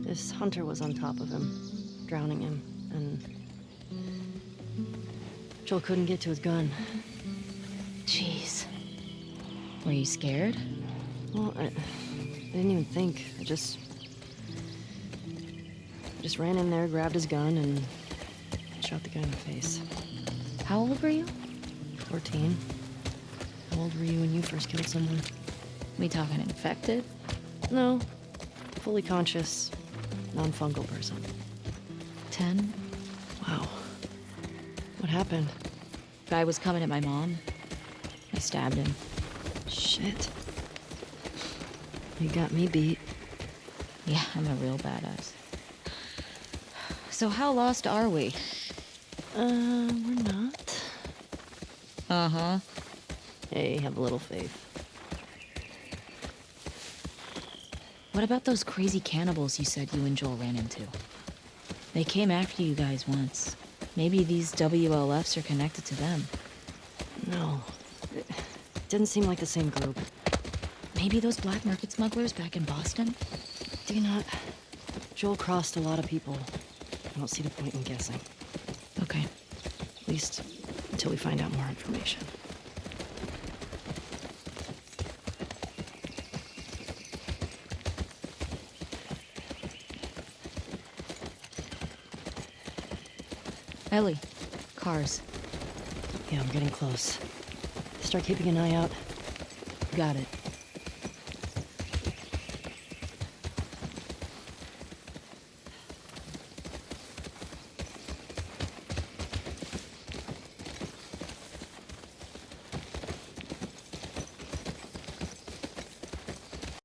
This hunter was on top of him, drowning him, and Joel couldn't get to his gun. Jeez. Were you scared? Well, I didn't even think. I just ran in there, grabbed his gun, and shot the guy in the face. How old were you? 14. How old were you when you first killed someone? We talking infected? No. Fully conscious, non-fungal person. 10? Wow. What happened? Guy was coming at my mom. I stabbed him. Shit. You got me beat. Yeah, I'm a real badass. So how lost are we? We're not. Uh-huh. Hey, have a little faith. What about those crazy cannibals you said you and Joel ran into? They came after you guys once. Maybe these WLFs are connected to them. No. It didn't seem like the same group. Maybe those black market smugglers back in Boston? Do not. Joel crossed a lot of people. I don't see the point in guessing. Okay. At least until we find out more information. Ellie, cars. Yeah, I'm getting close. Start keeping an eye out. Got it.